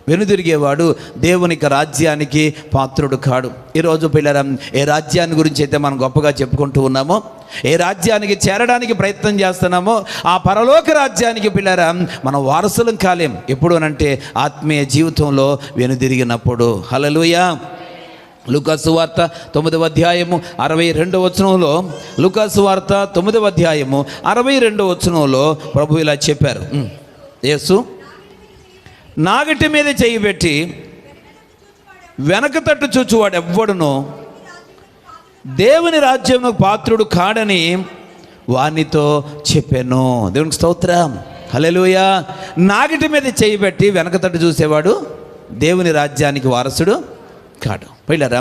వెనుదిరిగేవాడు దేవునికి రాజ్యానికి పాత్రుడు కాడు. ఈరోజు పిల్లరా, ఏ రాజ్యాన్ని గురించి అయితే మనం గొప్పగా చెప్పుకుంటూ ఉన్నామో, ఏ రాజ్యానికి చేరడానికి ప్రయత్నం చేస్తున్నామో, ఆ పరలోక రాజ్యానికి పిల్లరా మనం వారసులం కాలేం. ఎప్పుడు అనంటే ఆత్మీయ జీవితంలో వెనుదిరిగినప్పుడు. హల్లెలూయా. లూకాసు వార్త 9వ అధ్యాయము 62వ వచనంలో, లూకాసు వార్త 9వ అధ్యాయము 62వ వచనంలో ప్రభు ఇలా చెప్పారు. యేసు నాగటి మీద చెయ్యి పెట్టి వెనక తట్టు చూచువాడు ఎవ్వడునో దేవుని రాజ్యంలో పాత్రుడు కాడని వానితో చెప్పాను. దేవునికి స్తోత్రం. హల్లెలూయా. నాగటి మీద చెయ్యి పెట్టి వెనక తట్టు చూసేవాడు దేవుని రాజ్యానికి వారసుడు కాడు. పిల్లరా,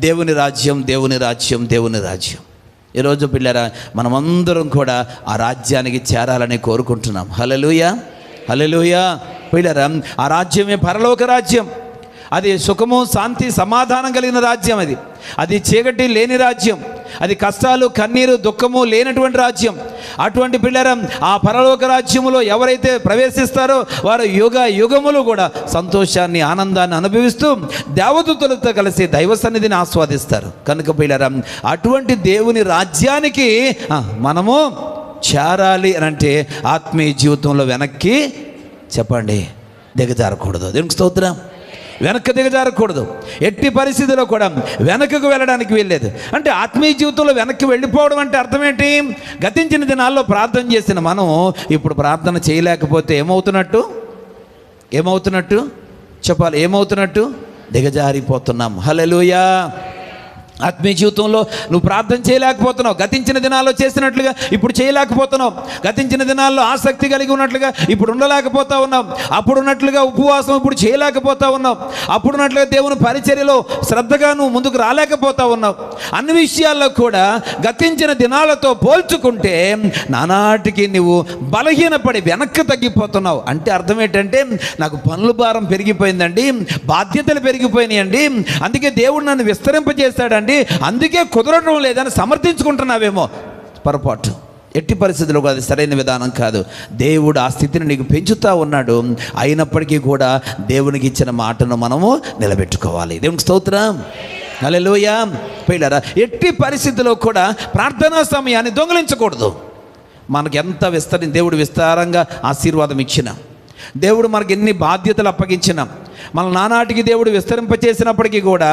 దేవుని రాజ్యం, దేవుని రాజ్యం, దేవుని రాజ్యం. ఈరోజు పిల్లరా, మనమందరం కూడా ఆ రాజ్యానికి చేరాలని కోరుకుంటున్నాం. హల్లెలూయా, హల్లెలూయా. పిల్లరా, ఆ రాజ్యమే పరలోక రాజ్యం. అది సుఖము, శాంతి, సమాధానం కలిగిన రాజ్యం. అది చీకటి లేని రాజ్యం. అది కష్టాలు, కన్నీరు, దుఃఖము లేనటువంటి రాజ్యం. అటువంటి పిల్లరా, ఆ పరలోక రాజ్యములో ఎవరైతే ప్రవేశిస్తారో వారు యుగ యుగములు కూడా సంతోషాన్ని, ఆనందాన్ని అనుభవిస్తూ దేవదూతలతో కలిసి దైవ సన్నిధిని ఆస్వాదిస్తారు. కనుక పిల్లరా, అటువంటి దేవుని రాజ్యానికి మనము చేరాలి అని అంటే ఆత్మీయ జీవితంలో వెనక్కి చెప్పండి దిగజారకూడదు. దేవునికి స్తోత్రం. వెనక్కి దిగజారకూడదు. ఎట్టి పరిస్థితిలో కూడా వెనకకు వెళ్ళడానికి వీల్లేదు. అంటే ఆత్మీయ జీవితంలో వెనక్కి వెళ్ళిపోవడం అంటే అర్థం ఏంటి? గతించిన దినాల్లో ప్రార్థన చేసిన మనం ఇప్పుడు ప్రార్థన చేయలేకపోతే ఏమవుతున్నట్టు చెప్పాలి. ఏమవుతున్నట్టు? దిగజారిపోతున్నాం. హల్లెలూయా. ఆత్మీయ జీవితంలో నువ్వు ప్రార్థన చేయలేకపోతున్నావు. గతించిన దినాల్లో చేసినట్లుగా ఇప్పుడు చేయలేకపోతున్నావు. గతించిన దినాల్లో ఆసక్తి కలిగి ఉన్నట్లుగా ఇప్పుడు ఉండలేకపోతా ఉన్నావు. అప్పుడున్నట్లుగా ఉపవాసం ఇప్పుడు చేయలేకపోతా ఉన్నావు. అప్పుడున్నట్లుగా దేవుని పరిచర్యలో శ్రద్ధగా నువ్వు ముందుకు రాలేకపోతా ఉన్నావు. అన్ని విషయాల్లో కూడా గతించిన దినాలతో పోల్చుకుంటే నానాటికి నువ్వు బలహీనపడి వెనక్కి తగ్గిపోతున్నావు. అంటే అర్థం ఏంటంటే, నాకు పనుల భారం పెరిగిపోయిందండి, బాధ్యతలు పెరిగిపోయినాయండి, అందుకే దేవుడు నన్ను విస్తరింపజేశాడండి, అందుకే కుదరడం లేదని సమర్థించుకుంటున్నావేమో. పొరపాటు. ఎట్టి పరిస్థితుల్లో అది సరైన విధానం కాదు. దేవుడు ఆ స్థితిని నీకు పెంచుతూ ఉన్నాడు. అయినప్పటికీ కూడా దేవునికి ఇచ్చిన మాటను మనము నిలబెట్టుకోవాలి. దేవునికి స్తోత్రం. హల్లెలూయా. పిల్లరా, ఎట్టి పరిస్థితుల్లో కూడా ప్రార్థనా సమయాన్ని దొంగిలించకూడదు. మనకు ఎంత దేవుడు విస్తారంగా ఆశీర్వాదం ఇచ్చిన, దేవుడు మనకి ఎన్ని బాధ్యతలు అప్పగించిన, మన నానాటికి దేవుడు విస్తరింపచేసినప్పటికీ కూడా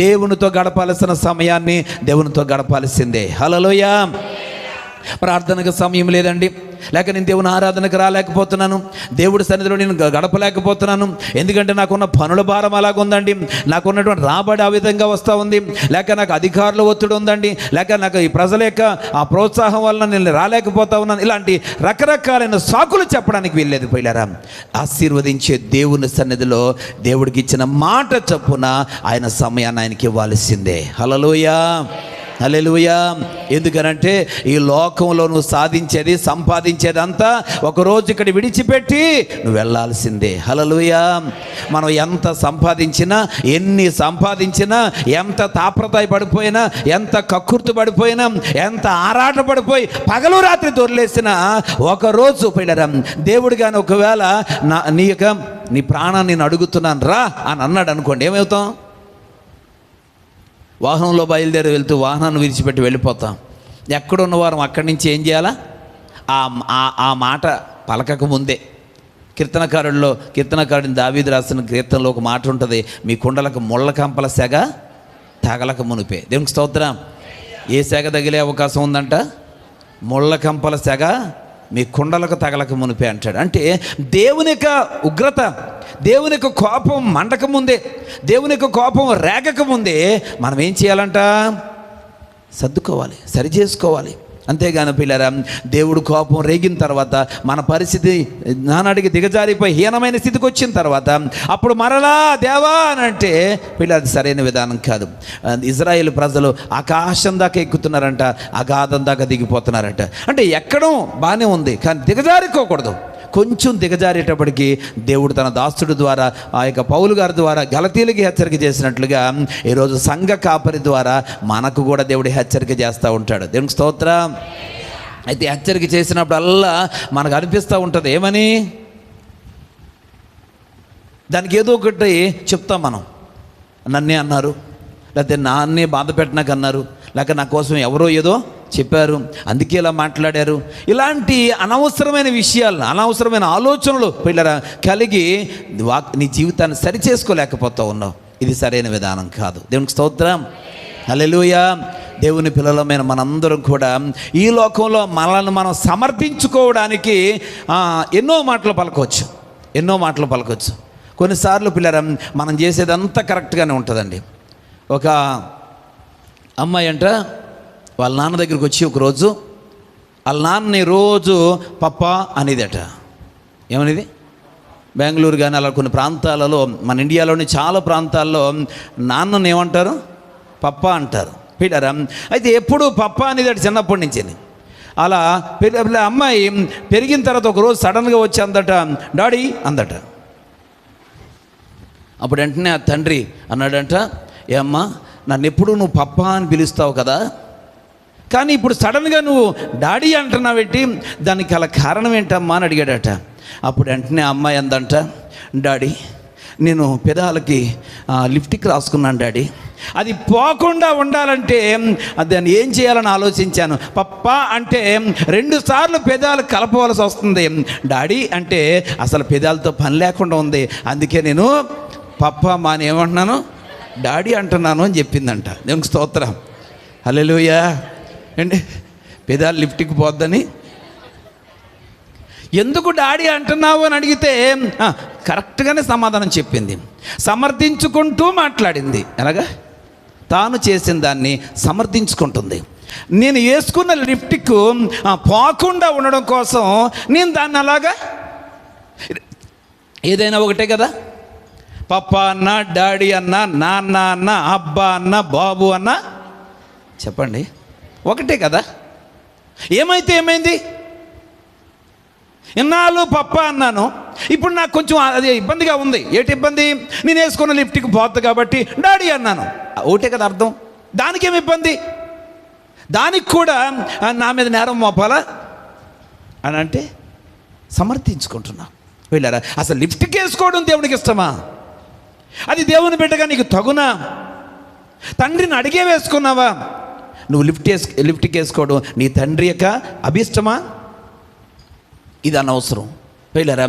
దేవునితో గడపాల్సిన సమయాన్ని దేవునితో గడపాల్సిందే. హల్లెలూయా. ప్రార్థనకు సమయం లేదండి, లేక నేను దేవుని ఆరాధనకు రాలేకపోతున్నాను, దేవుడి సన్నిధిలో నేను గడపలేకపోతున్నాను, ఎందుకంటే నాకున్న పనుల భారం అలాగుందండి, నాకున్నటువంటి రాబడి ఆ విధంగా వస్తూ ఉంది, లేక నాకు అధికారుల ఒత్తిడి ఉందండి, లేక నాకు ఈ ప్రజల యొక్క ఆ ప్రోత్సాహం వలన నేను రాలేకపోతా ఉన్నాను, ఇలాంటి రకరకాలైన సాకులు చెప్పడానికి వీల్లేదు. పిల్లరా, ఆశీర్వదించే దేవుని సన్నిధిలో దేవుడికి ఇచ్చిన మాట చొప్పున ఆయన సమయాన్ని ఆయనకి ఇవ్వాల్సిందే. హల్లెలూయా, హల్లెలూయా. ఎందుకనంటే ఈ లోకంలో నువ్వు సాధించేది, సంపాదించేదంతా ఒకరోజు ఇక్కడ విడిచిపెట్టి నువ్వు వెళ్ళాల్సిందే. హల్లెలూయా. మనం ఎంత సంపాదించినా, ఎన్ని సంపాదించినా, ఎంత తాప్రతాయి పడిపోయినా, ఎంత కక్కుర్తి పడిపోయినా, ఎంత ఆరాట పడిపోయి పగలు రాత్రి దొర్లేసినా ఒకరోజు పిల్లరా, దేవుడు కానీ ఒకవేళ నీ ప్రాణాన్ని నేను అడుగుతున్నాను రా అని అన్నాడు అనుకోండి, ఏమవుతాం? వాహనంలో బయలుదేరి వెళ్తూ వాహనాన్ని విడిచిపెట్టి వెళ్ళిపోతాం. ఎక్కడున్న వారం అక్కడి నుంచి ఏం చేయాలా? ఆ మాట పలకక ముందే కీర్తనకారుడిని దావీదు రాసిన కీర్తనలో ఒక మాట ఉంటుంది, మీ కుండలకు ముళ్ళ కంపల సెగ తగలక మునిపే. దేవునికి స్తోత్రం. ఏ సెగ తగిలే అవకాశం ఉందంట? ముళ్ళ కంపల సెగ మీ కుండలకు తగలక మునిపే అంటాడు. అంటే దేవుని యొక్క ఉగ్రత, దేవుని యొక్క కోపం మండక ముందే, దేవుని యొక్క కోపం రేగక ముందే మనం ఏం చేయాలంట? సర్దుకోవాలి, సరి చేసుకోవాలి. అంతేగాని పిల్లరా, దేవుడు కోపం రేగిన తర్వాత మన పరిస్థితి నానాడికి దిగజారిపోయి హీనమైన స్థితికి వచ్చిన తర్వాత అప్పుడు మరలా దేవా అని అంటే పిల్లలు సరైన విధానం కాదు. ఇజ్రాయేల్ ప్రజలు ఆకాశం దాకా ఎక్కుతున్నారంట, అగాధం దాకా దిగిపోతున్నారంట. అంటే ఎక్కడం బాగానే ఉంది, కానీ దిగజారిపోకూడదు. కొంచెం దిగజారేటప్పటికి దేవుడు తన దాసుడు ద్వారా, ఆ యొక్క పౌలు గారి ద్వారా గలతీలకి హెచ్చరిక చేసినట్లుగా ఈరోజు సంఘ కాపరి ద్వారా మనకు కూడా దేవుడు హెచ్చరిక చేస్తూ ఉంటాడు. దేవునికి స్తోత్రం. అయితే హెచ్చరిక చేసినప్పుడల్లా మనకు అనిపిస్తూ ఉంటుంది, ఏమని? దానికి ఏదో ఒకటి చెప్తాం మనం. నన్నే అన్నారు, లేకపోతే నాన్నే బాధ పెట్టినాక అన్నారు, లేక నా కోసం ఎవరో ఏదో చెప్పారు, అందుకే ఇలా మాట్లాడారు. ఇలాంటి అనవసరమైన విషయాలు, అనవసరమైన ఆలోచనలు పిల్లరా కలిగి నీ జీవితాన్ని సరిచేసుకోలేకపోతూ ఉన్నావు. ఇది సరైన విధానం కాదు. దేవునికి స్తోత్రం, హల్లెలూయా. దేవుని పిల్లలమైన మనందరం కూడా ఈ లోకంలో మనల్ని మనం సమర్థించుకోవడానికి ఎన్నో మాటలు పలకొచ్చు. కొన్నిసార్లు పిల్లరా మనం చేసేదంతా కరెక్ట్గానే ఉంటుందండి. ఒక అమ్మాయి అంట వాళ్ళ నాన్న దగ్గరికి వచ్చి ఒకరోజు వాళ్ళ నాన్నని రోజు పప్ప అనేదట. ఏమనేది? బెంగళూరు కానీ అలా కొన్ని ప్రాంతాలలో, మన ఇండియాలోని చాలా ప్రాంతాల్లో నాన్నని ఏమంటారు? పప్ప అంటారు. పిల్లరా అయితే ఎప్పుడు పప్ప అనేది అటు చిన్నప్పటి నుంచి. అలా అమ్మాయి పెరిగిన తర్వాత ఒకరోజు సడన్గా వచ్చి అందట డాడీ అందట. అప్పుడు వెంటనే ఆ తండ్రి అన్నాడంట, ఏమ్మా నన్ను ఎప్పుడు నువ్వు పప్ప అని పిలుస్తావు కదా, కానీ ఇప్పుడు సడన్గా నువ్వు డాడీ అంటున్నావు ఏంటి, దానికి అలా కారణం ఏంటమ్మా అని అడిగాడట. అప్పుడు వెంటనే అమ్మాయి అందంట, డాడీ నేను పెదాలకి లిప్టిక్ రాసుకున్నాను డాడీ, అది పోకుండా ఉండాలంటే దాన్ని ఏం చేయాలని ఆలోచించాను. పప్ప అంటే 2 సార్లు పెదాలు కలపవలసి వస్తుంది, డాడీ అంటే అసలు పెదాలతో పని లేకుండా ఉంది, అందుకే నేను పప్ప మాని ఏమంటున్నాను డాడీ అంటున్నాను అని చెప్పిందంట. దేవునికి స్తోత్రం, హల్లెలూయా. అండి పెదాలు లిఫ్ట్కి పోద్దని ఎందుకు డాడీ అంటున్నావు అని అడిగితే కరెక్ట్గానే సమాధానం చెప్పింది. సమర్థించుకుంటూ మాట్లాడింది. ఎలాగా? తాను చేసిన దాన్ని సమర్థించుకుంటుంది. నేను వేసుకున్న లిప్టిక్ పోకుండా ఉండడం కోసం నేను దాన్ని అలాగా, ఏదైనా ఒకటే కదా, పప్ప అన్న, డాడీ అన్న, నాన్న అన్న, అబ్బా అన్న, బాబు అన్న, చెప్పండి ఒకటే కదా. ఏమైతే ఏమైంది? ఇన్నాళ్ళు పప్ప అన్నాను, ఇప్పుడు నాకు కొంచెం అది ఇబ్బందిగా ఉంది. ఏంటి ఇబ్బంది? నేను వేసుకున్న లిప్టిక్ పోతుంది కాబట్టి డాడీ అన్నాను. ఒకటే కదా అర్థం. దానికేమి ఇబ్బంది? దానికి కూడా నా మీద నేరం మోపాలా అని అంటే సమర్థించుకుంటున్నా. వెళ్ళారా? అసలు లిప్టిక్ వేసుకోవడం దేవునికి ఇష్టమా? అది దేవుని బిడ్డగా నీకు తగునా? తండ్రిని అడిగే వేసుకున్నావా? నువ్వు లిప్టిక్ వేసుకోవడం నీ తండ్రి యొక్క అభిష్టమా? ఇది అనవసరం. పిల్లరా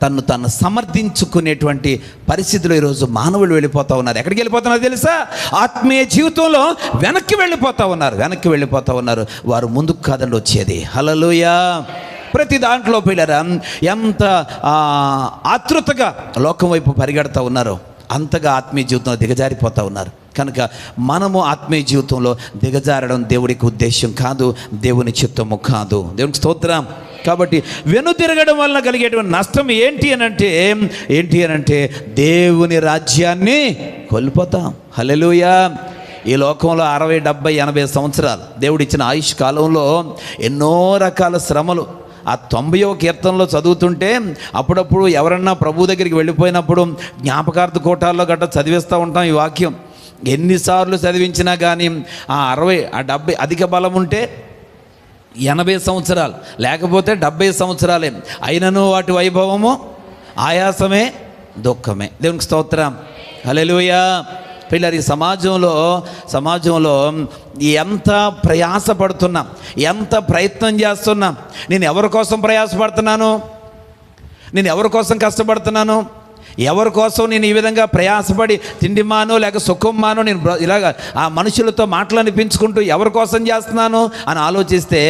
తను సమర్థించుకునేటువంటి పరిస్థితులు ఈరోజు మానవులు వెళ్ళిపోతూ ఉన్నారు. ఎక్కడికి వెళ్ళిపోతున్నారు తెలుసా? ఆత్మీయ జీవితంలో వెనక్కి వెళ్ళిపోతూ ఉన్నారు. వారు ముందుకు కాదండి వచ్చేది. హల్లెలూయా. ప్రతి దాంట్లో పిల్లరా ఎంత ఆతృతగా లోకం వైపు పరిగెడతా ఉన్నారో అంతగా ఆత్మీయ జీవితంలో దిగజారిపోతూ ఉన్నారు. కనుక మనము ఆత్మీయ జీవితంలో దిగజారడం దేవుడికి ఉద్దేశం కాదు, దేవుని చిత్తము కాదు. దేవునికి స్తోత్రం. కాబట్టి వెనుతిరగడం వలన కలిగేటువంటి నష్టం ఏంటి అనంటే దేవుని రాజ్యాన్ని కోల్పోతాం. హల్లెలూయా. ఈ లోకంలో 60, 70, 80 సంవత్సరాలు దేవుడిచ్చిన ఆయుష్ కాలంలో ఎన్నో రకాల శ్రమలు. ఆ 90వ కీర్తనలో చదువుతుంటే అప్పుడప్పుడు ఎవరన్నా ప్రభు దగ్గరికి వెళ్ళిపోయినప్పుడు జ్ఞాపకార్థ కోటాల్లో గట్ట చదివిస్తూ ఉంటాం ఈ వాక్యం. ఎన్నిసార్లు చదివించినా కానీ ఆ 60, 70 అధిక బలం ఉంటే 80 సంవత్సరాలు, లేకపోతే 70 సంవత్సరాలే అయినను వాటి వైభవము ఆయాసమే, దుఃఖమే. దేవునికి స్తోత్రం, హల్లెలూయా. పిల్లలు ఈ సమాజంలో ఎంత ప్రయాసపడుతున్నా, ఎంత ప్రయత్నం చేస్తున్నా, నేను ఎవరి కోసం ప్రయాసపడుతున్నాను, నేను ఎవరి కోసం కష్టపడుతున్నాను, ఎవరి కోసం నేను ఈ విధంగా ప్రయాసపడి తిండి మానో లేక సుఖం మానో నేను ఇలాగ ఆ మనుషులతో మాటలనిపించుకుంటూ ఎవరి కోసం చేస్తున్నాను అని ఆలోచిస్తే,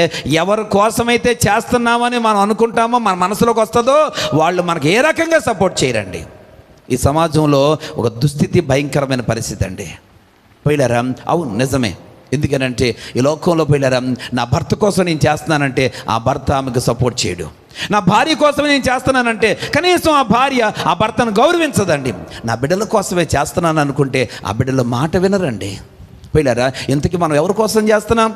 ఎవరి కోసమైతే చేస్తున్నామని మనం అనుకుంటామో మన మనసులోకి వస్తుందో వాళ్ళు మనకు ఏ రకంగా సపోర్ట్ చేయరండి. ఈ సమాజంలో ఒక దుస్థితి, భయంకరమైన పరిస్థితి అండి. పోయిలారా, అవును నిజమే. ఎందుకనంటే ఈ లోకంలో పోయిలారా, నా భర్త కోసం నేను చేస్తున్నానంటే ఆ భర్త ఆమెకు సపోర్ట్ చేయడు. నా భార్య కోసమే నేను చేస్తున్నానంటే కనీసం ఆ భార్య ఆ భర్తను గౌరవించదండి. నా బిడ్డల కోసమే చేస్తున్నాను అనుకుంటే ఆ బిడ్డల మాట వినరండి. పోయిలారా, ఇంతకీ మనం ఎవరి కోసం చేస్తున్నాం?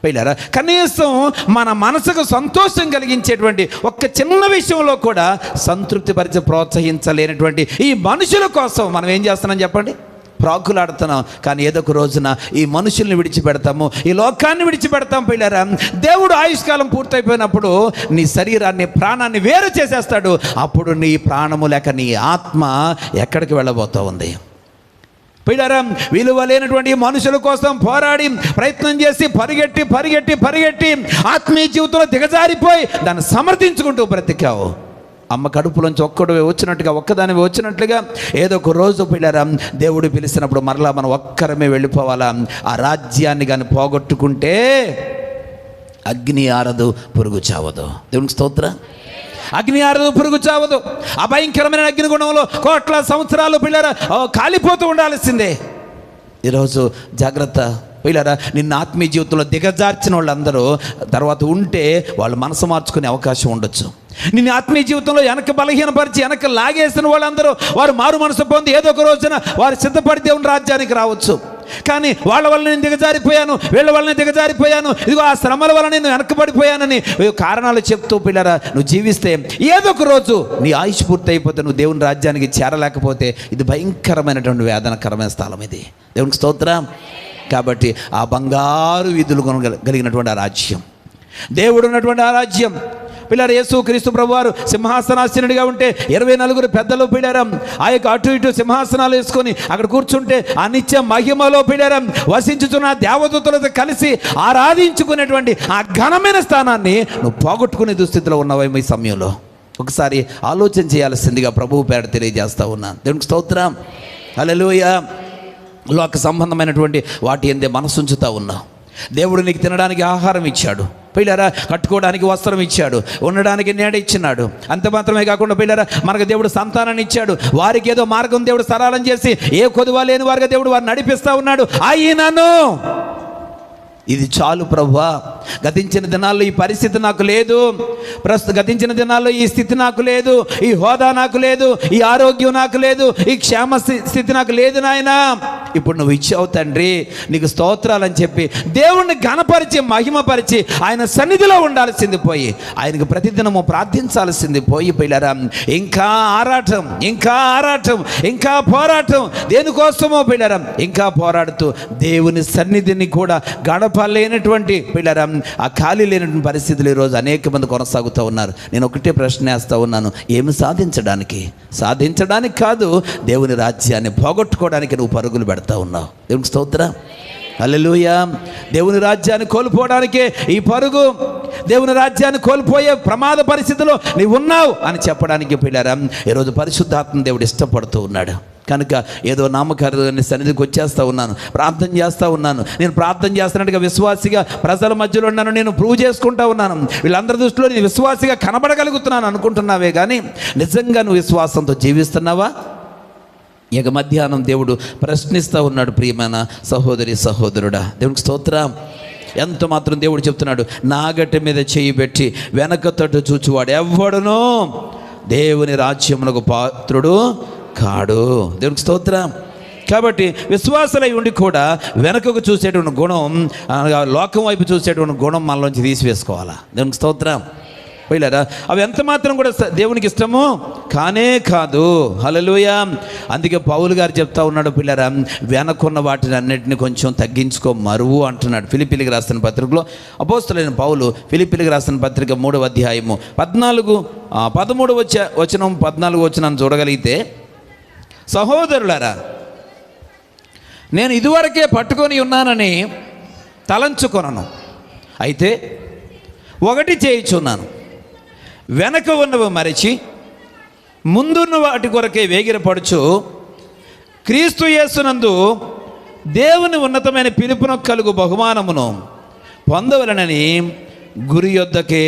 పోయిలారా, కనీసం మన మనసుకు సంతోషం కలిగించేటువంటి ఒక్క చిన్న విషయంలో కూడా సంతృప్తి పరిచి ప్రోత్సహించలేనటువంటి ఈ మనుషుల కోసం మనం ఏం చేస్తున్నాం చెప్పండి? ప్రాకులాడుతున్నాం. కానీ ఏదో ఒక రోజున ఈ మనుషుల్ని విడిచిపెడతాము, ఈ లోకాన్ని విడిచిపెడతాం. పిల్లరా, దేవుడు ఆయుష్కాలం పూర్తయిపోయినప్పుడు నీ శరీరాన్ని, ప్రాణాన్ని వేరు చేసేస్తాడు. అప్పుడు నీ ప్రాణము లేక నీ ఆత్మ ఎక్కడికి వెళ్ళబోతూ ఉంది? పిల్లరా, విలువ లేనటువంటి మనుషుల కోసం పోరాడి ప్రయత్నం చేసి పరిగెట్టి ఆత్మీయ జీవితంలో దిగజారిపోయి దాన్ని సమర్థించుకుంటూ బ్రతికావు. అమ్మ కడుపులోంచి ఒక్కదానివి వచ్చినట్లుగా ఏదో ఒక రోజు పిల్లరా దేవుడు పిలిచినప్పుడు మరలా మనం ఒక్కరమే వెళ్ళిపోవాలా. ఆ రాజ్యాన్ని కానీ పోగొట్టుకుంటే అగ్ని ఆరదు, పురుగు చావదు. దేవునికి స్తోత్రం. అగ్ని ఆరదు, పురుగు చావదు. ఆ భయంకరమైన అగ్నిగుణంలో కోట్ల సంవత్సరాలు పిల్లరా కాలిపోతూ ఉండాల్సిందే. ఈరోజు జాగ్రత్త పిల్లరా, నిన్న ఆత్మీయ జీవితంలో దిగజార్చిన వాళ్ళందరూ తర్వాత ఉంటే వాళ్ళు మనసు మార్చుకునే అవకాశం ఉండొచ్చు. నిన్ను ఆత్మీయ జీవితంలో వెనక బలహీనపరిచి వెనక లాగేసిన వాళ్ళందరూ వారు మారు మనసు పొంది ఏదో ఒక రోజున వారు సిద్ధపడి దేవుని రాజ్యానికి రావచ్చు. కానీ వాళ్ళ వల్ల నేను దిగజారిపోయాను, వీళ్ళ వల్ల నేను దిగజారిపోయాను, ఇదిగో ఆ శ్రమల వల్ల నేను వెనకబడిపోయానని కారణాలు చెప్తూ పిల్లరా నువ్వు జీవిస్తే ఏదో ఒక రోజు నీ ఆయుష్ పూర్తి అయిపోతే నువ్వు దేవుని రాజ్యానికి చేరలేకపోతే ఇది భయంకరమైనటువంటి వేదనకరమైన స్థలం ఇది. దేవునికి స్తోత్రం. కాబట్టి ఆ బంగారు వీధులు కలిగినటువంటి ఆ రాజ్యం, దేవుడు ఉన్నటువంటి ఆ రాజ్యం పిల్లలు, యేసు క్రీస్తు ప్రభువారు సింహాసనాసీనుడిగా ఉంటే 24 పెద్దలు పిల్లరం ఆ యొక్క అటు ఇటు సింహాసనాలు వేసుకొని అక్కడ కూర్చుంటే ఆ నిత్య మహిమలో పిల్లరం వసించుతున్న దేవదూతలతో కలిసి ఆరాధించుకునేటువంటి ఆ ఘనమైన స్థానాన్ని నువ్వు పోగొట్టుకునే దుస్థితిలో ఉన్నావేమో ఈ సమయంలో. ఒకసారి ఆలోచన చేయాల్సిందిగా ప్రభువు పేర తెలియజేస్తా ఉన్నాను. దేవునికి స్తోత్రం. హల్లెలూయా. లోక సంబంధమైనటువంటి వాటి ఎందే మనసుంచుతా ఉన్నావు. దేవుడు నీకు తినడానికి ఆహారం ఇచ్చాడు పిల్లరా, కట్టుకోవడానికి వస్త్రం ఇచ్చాడు, ఉండడానికి నీడ ఇచ్చినాడు. అంత మాత్రమే కాకుండా పిల్లరా మనకు దేవుడు సంతానాన్ని ఇచ్చాడు. వారికి ఏదో మార్గం దేవుడు సరళం చేసి ఏ కొదువ లేని వారిగా దేవుడు వారిని నడిపిస్తూ ఉన్నాడు. అయినను ఇది చాలు ప్రభువా, గతించిన దినాల్లో ఈ పరిస్థితి నాకు లేదు, గతించిన దినాల్లో ఈ స్థితి నాకు లేదు, ఈ హోదా నాకు లేదు, ఈ ఆరోగ్యం నాకు లేదు, ఈ క్షేమ స్థితి నాకు లేదు నాయనా, ఇప్పుడు నువ్వు ఇచ్చావు తండ్రి, నీకు స్తోత్రాలని చెప్పి దేవుణ్ణి ఘనపరిచి మహిమపరిచి ఆయన సన్నిధిలో ఉండాల్సింది పోయి ఆయనకు ప్రతిదినము ప్రార్థించాల్సింది పోయి పిల్లరా ఇంకా ఆరాటం, ఇంకా పోరాటం దేనికోసమో పిల్లరా ఇంకా పోరాడుతూ దేవుని సన్నిధిని కూడా గడపలేనటువంటి పిల్లరా ఆ ఖాళీ లేనటువంటి పరిస్థితులు ఈరోజు అనేక మంది కొనసాగుతూ ఉన్నారు. నేను ఒకటే ప్రశ్న వేస్తూ ఉన్నాను, ఏమి సాధించడానికి కాదు, దేవుని రాజ్యాన్ని పోగొట్టుకోవడానికి నువ్వు పరుగులు పెడతా ఉన్నావు. దేవునికి స్తోత్రం. హల్లెలూయా. దేవుని రాజ్యాన్ని కోల్పోవడానికే ఈ పరుగు, దేవుని రాజ్యాన్ని కోల్పోయే ప్రమాద పరిస్థితిలో నీవు ఉన్నావు అని చెప్పడానికి పిల్లరా ఈరోజు పరిశుద్ధాత్మ దేవుడు ఇష్టపడుతూ ఉన్నాడు. కనుక ఏదో నామకార్యాన్ని సన్నిధికి వచ్చేస్తూ ఉన్నాను, ప్రార్థన చేస్తూ ఉన్నాను. నేను ప్రార్థన చేస్తున్నట్టుగా విశ్వాసిగా ప్రజల మధ్యలో ఉన్నాను, నేను ప్రూవ్ చేసుకుంటూ ఉన్నాను, వీళ్ళందరి దృష్టిలో నేను విశ్వాసిగా కనబడగలుగుతున్నాను అనుకుంటున్నావే కానీ నిజంగా నువ్వు విశ్వాసంతో జీవిస్తున్నావా? ఇక మధ్యాహ్నం దేవుడు ప్రశ్నిస్తూ ఉన్నాడు, ప్రియమైన సహోదరి సహోదరుడా. దేవునికి స్తోత్రం. ఎంత మాత్రం దేవుడు చెప్తున్నాడు, నాగటి మీద చేయి పెట్టి వెనక తట్టు చూచువాడు ఎవ్వడునో దేవుని రాజ్యమునకు పాత్రుడు కాడు. దేవునికి స్తోత్రం. కాబట్టి విశ్వాసులై ఉండి కూడా వెనకకు చూసేటువంటి గుణం, లోకం వైపు చూసేటువంటి గుణం మనలోంచి తీసివేసుకోవాలా. దేవునికి స్తోత్రం. పోయిలేరా అవి ఎంత మాత్రం కూడా దేవునికి ఇష్టము కానే కాదు. హల్లెలూయా. అందుకే పౌలు గారు చెప్తా ఉన్నాడు, పిల్లరా వెనకున్న వాటిని అన్నిటిని కొంచెం తగ్గించుకో మరువు అంటున్నాడు. ఫిలిప్పీలకు రాసిన పత్రికలో అపోస్తలుడైన పౌలు ఫిలిప్పీలకు రాసిన పత్రిక 3వ అధ్యాయము 13వ వచనం 14వ వచనం చూడగలిగితే, సహోదరులారా నేను ఇదివరకే పట్టుకొని ఉన్నానని తలంచుకొనను, అయితే ఒకటి చేయుచున్నాను, వెనక ఉన్నవి మరచి ముందున్న వాటి కొరకే వేగిరపడుచు క్రీస్తు యేసునందు దేవుని ఉన్నతమైన పిలుపునకు కలుగు బహుమానమును పొందవలనని గురి యొద్దకే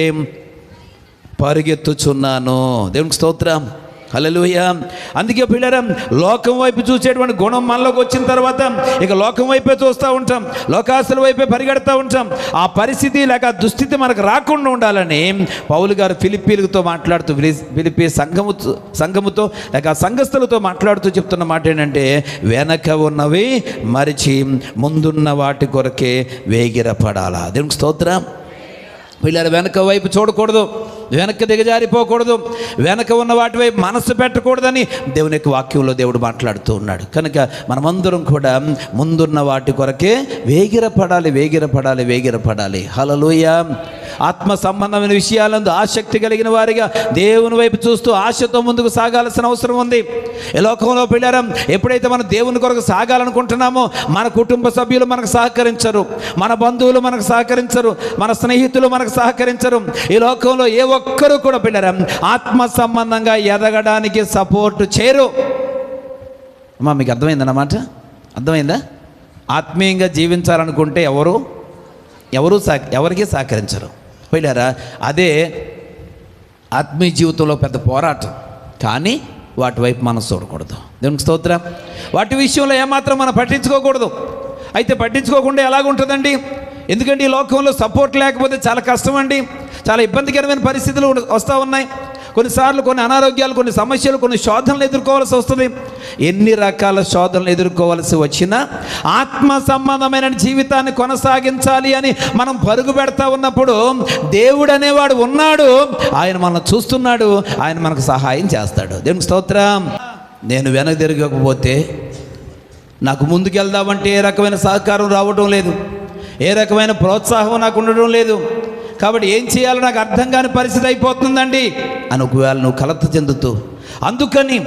పరిగెత్తుచున్నాను. దేవునికి స్తోత్రం. హల్లెలూయా. అందుకే పిల్లరా లోకం వైపు చూసేటువంటి గుణం మనలోకి వచ్చిన తర్వాత ఇక లోకం వైపే చూస్తూ ఉంటాం, లోకాస్తుల వైపే పరిగెడుతూ ఉంటాం. ఆ పరిస్థితి లేక దుస్థితి మనకు రాకుండా ఉండాలని పౌలు గారు ఫిలిప్పీలతో మాట్లాడుతూ, ఫిలిప్పీ సంఘముతో లేక సంఘస్థులతో మాట్లాడుతూ చెప్తున్న మాట ఏంటంటే, వెనక ఉన్నవి మరిచి ముందున్న వాటి కొరకే వేగిరపడాలా. దేవునికి స్తోత్రం. వీళ్ళ వెనక వైపు చూడకూడదు, వెనక్కి దిగజారిపోకూడదు, వెనక ఉన్న వాటి వైపు మనస్సు పెట్టకూడదని దేవుని యొక్క వాక్యంలో దేవుడు మాట్లాడుతూ ఉన్నాడు. కనుక మనమందరం కూడా ముందున్న వాటి కొరకే వేగిరపడాలి. హల్లెలూయా. ఆత్మ సంబంధమైన విషయాలందు ఆసక్తి కలిగిన వారిగా దేవుని వైపు చూస్తూ ఆశతో ముందుకు సాగాల్సిన అవసరం ఉంది. ఈ లోకంలో పిల్లరం ఎప్పుడైతే మనం దేవుని కొరకు సాగాలనుకుంటున్నామో మన కుటుంబ సభ్యులు మనకు సహకరించరు, మన బంధువులు మనకు సహకరించరు, మన స్నేహితులు మనకు సహకరించరు. ఈ లోకంలో ఏ ఒక్కరు కూడా పిల్లరం ఆత్మ సంబంధంగా ఎదగడానికి సపోర్ట్ చేయరు. అమ్మా, మీకు అర్థమైందన్నమాట? అర్థమైందా? ఆత్మీయంగా జీవించాలనుకుంటే ఎవరికి సహకరించరు. పోయినారా? అదే ఆత్మీయ జీవితంలో పెద్ద పోరాటం. కానీ వాటి వైపు మనం చూడకూడదు. దేవునికి స్తోత్రం. వాటి విషయంలో ఏమాత్రం మనం పట్టించుకోకూడదు. అయితే పట్టించుకోకుండా ఎలాగుంటుందండి? ఎందుకంటే ఈ లోకంలో సపోర్ట్ లేకపోతే చాలా కష్టం అండి. చాలా ఇబ్బందికరమైన పరిస్థితులు వస్తూ ఉన్నాయి. కొన్నిసార్లు కొన్ని అనారోగ్యాలు, కొన్ని సమస్యలు, కొన్ని శోధనలు ఎదుర్కోవాల్సి వస్తుంది. ఎన్ని రకాల శోధనలు ఎదుర్కోవాల్సి వచ్చినా ఆత్మ సంబంధమైన జీవితాన్ని కొనసాగించాలి అని మనం పరుగు పెడతా ఉన్నప్పుడు దేవుడు అనేవాడు ఉన్నాడు. ఆయన మనల్ని చూస్తున్నాడు. ఆయన మనకు సహాయం చేస్తాడు. దేవునికి స్తోత్రం. నేను వెనక తిరగకపోతే నాకు ముందుకెళ్దామంటే ఏ రకమైన సహకారం రావడం లేదు, ఏ రకమైన ప్రోత్సాహం నాకు ఉండడం లేదు. కాబట్టి ఏం చేయాలో నాకు అర్థం కాని పరిస్థితి అయిపోతుందండి అని ఒకవేళ నువ్వు కలత చెందుతూ, అందుకని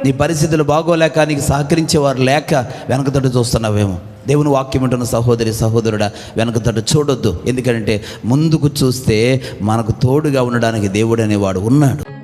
నీ పరిస్థితులు బాగోలేక నీకు సహకరించేవారు లేక వెనకతట్టు చూస్తున్నావేమో. దేవుని వాక్యం ఉంటున్న సహోదరుడా, వెనకతట్టు చూడొద్దు. ఎందుకంటే ముందుకు చూస్తే మనకు తోడుగా ఉండడానికి దేవుడు అనేవాడు ఉన్నాడు.